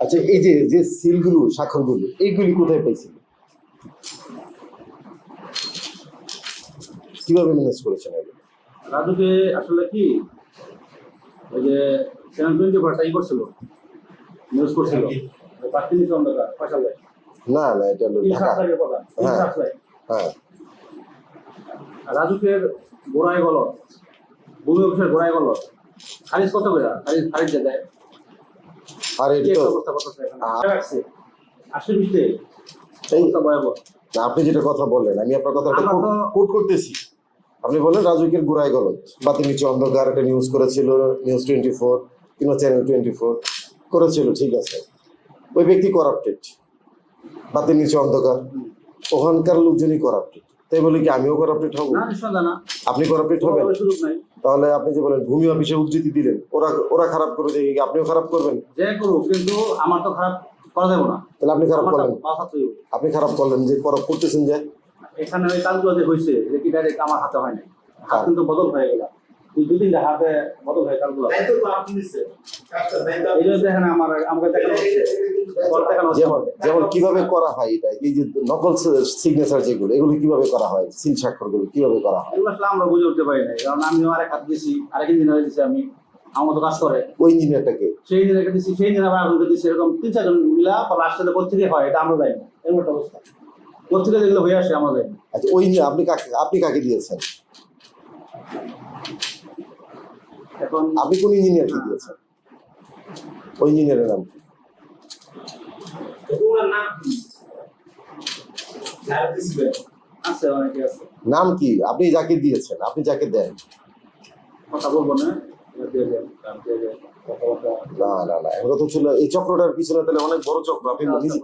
আচ্ছা, এই যে যে সিলগুলো স্বাক্ষরগুলো এইগুলি কোথায় পাইছিল, কিভাবে ম্যানেজ করেছেন এগুলো? রাজুকে আসলে কি ওই যে চ্যানেল 24 ই করছিল, নিউজ করছিল প্রার্থী অন্ধকার পয়সা দেয় না না, এটা হলো ঢাকা। 3-7 লাখের কথা, 3-7 লাখ। হ্যাঁ, রাজুকের গোড়ায় গলত, ভূমি অফিসের গোড়ায় গলত খারিজ কত করে খারিজ দেয়। আর কি এটা একটা তো অবস্থা করতেছে এখানে রাখছে আসলে বুঝতে এই অবস্থা ভয়াবহ। না, আপনি যেটা কথা বললেন আমি আপনার কথাটা আমরা তো- কোট করতেছি। আপনি বললেন রাজুকের গোড়ায় গলত, বাতির নিচে অন্ধকার একটা নিউজ করেছিল, নিউজ 24 কিংবা চ্যানেল 24 করেছিল, ঠিক আছে। ওই ব্যক্তি করাপ্টেড, বাতির নিচে অন্ধকার, ওখানকার লোকজনই করাপ্টেড, তাই বলে কি আমিও করাপ্টেড হব? না নিঃসন্দেহ না, আপনি করাপ্টেড হবেন? কোনো সুযোগ নাই। তাহলে আপনি যে বলেন ভূমি অফিসে উদ্ধৃতি দিলেন, ওরা খারাপ করে দেখে কি আপনিও খারাপ করবেন? যে করুক, কিন্তু আমার তো খারাপ করা যাবে না। তাহলে আপনি খারাপ আমারটা করলেন, বাঁচাতেই হবে। আপনি খারাপ করলেন যে করতেছেন যে এখানে ওই কাজগুলো যে হয়েছে এটা কি ডাইরেক্ট আমার হাতে হয় না, হাত কিন্তু বদল হয়ে গেল, 2-3টা হাতে বদল হয়ে কাজগুলো। এই জন্য দেখেন আমাকে দেখানো হচ্ছে, পরে দেখানো হচ্ছে যেমন যেমন কিভাবে করা হয় এটা, এই যে নকল সিগনেচার যেগুলো, এগুলো কিভাবে করা হয়, সিল স্বাক্ষরগুলো কিভাবে করা হয়? এগুলো আসলে আমরা বুঝে উঠতে পারি না, কারণ আমিও আরেক হাত দিছি, আরেক ইঞ্জিনিয়ার দিছি, আমি আমার মতো কাজ করে ওই ইঞ্জিনিয়ারটাকে সেই ইঞ্জিনিয়ারকে দিছি, সেই ইঞ্জিনিয়ার আগুনকে দিছি, এরকম 3-4 জন মিলা পর আসলে কোথেকে হয় এটা আমরা জানি না, এরকম একটা অবস্থা। কোথেকে যেগুলো হয়ে আসে আমরা জানি না। আচ্ছা, ওই আপনি কাকে দিয়েছেন? এখন আপনি কোন ইঞ্জিনিয়ারকে দিয়েছেন? ওই ইঞ্জিনিয়ারের নাম কি? আছে, অনেকে আছে, নাম কি? আপনি যাকে দিয়েছেন, আপনি যাকে দেন? কথা বলবো না, দিয়ে দেন, দিয়ে দেন, কথাবার্তা। না না না, এগুলো তো ছিল এই চক্রটার পিছনে তাহলে অনেক বড় চক্র। আপনি নিজে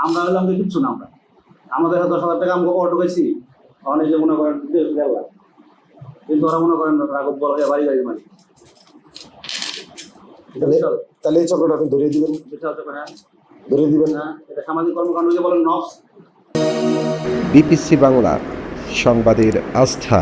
আমরা হলাম যে কিচ্ছু না, আমাদের 10,000 টাকা আমাকে অটো গেছি, অনেক যে মনে করেন 1.5 লাখ, কিন্তু ওরা মনে করেন রাঘব বল হয়ে বাড়ি বাড়ি মারি। তাহলে এই চক্রটা আপনি ধরিয়ে দিবেন, বিশাল চক্র, হ্যাঁ ধরিয়ে দিবেন না? না, এটা সামাজিক কর্মকাণ্ড যে বলেন নফস। বিপিসি বাংলা, সংবাদের আস্থা।